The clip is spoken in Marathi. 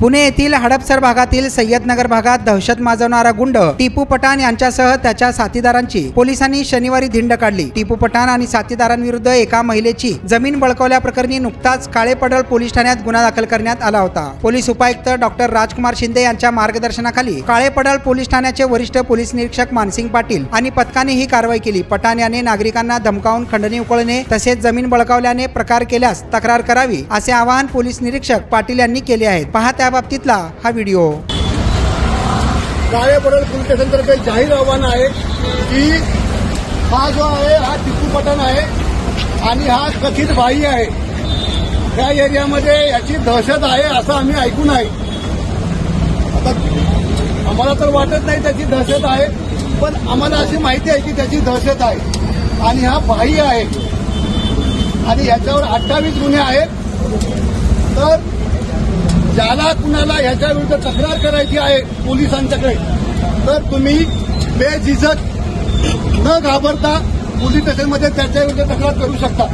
पुणे येथील हडपसर भागातील सय्यदनगर भागात दहशत माजवणारा गुंड टिपू पठाण यांच्यासह त्याच्या साथीदारांची पोलिसांनी शनिवारी धिंड काढली। टिपू पठाण आणि साथीदारांविरुद्ध एका महिलेची जमीन बळकावल्याप्रकरणी नुकताच काळेपडळ पोलीस ठाण्यात गुन्हा दाखल करण्यात आला होता। पोलीस उपायुक्त डॉक्टर राजकुमार शिंदे यांच्या मार्गदर्शनाखाली काळेपडळ पोलीस ठाण्याचे वरिष्ठ पोलीस निरीक्षक मानसिंग पाटील आणि पथकाने ही कारवाई केली। पठाण याने नागरिकांना धमकावून खंडणी उकळणे तसेच जमीन बळकावल्याने प्रकार केल्यास तक्रार करावी असे आवाहन पोलीस निरीक्षक पाटील यांनी केले आहे। पहा त्याबाबतीतला हा व्हिडिओ। काळेपडळ पोलीस स्टेशनतर्फे जाहीर आव्हान आहे की हा जो आहे हा टिपू पठाण आहे आणि हा कथित भाई आहे। त्या एरियामध्ये याची दहशत आहे असं आम्ही ऐकून आहे। आता आम्हाला तर वाटत नाही त्याची दहशत आहे, पण आम्हाला अशी माहिती आहे की त्याची दहशत आहे आणि हा भाई आहे आणि याच्यावर 28 गुन्हे आहेत। तर ज्याला कुणाला ह्याच्या विरुद्ध तक्रार करायची आहे पोलिसांच्याकडे तर तुम्ही बेझिझक न घाबरता पोलीस स्टेशनमध्ये त्याच्या विरुद्ध तक्रार करू शकता।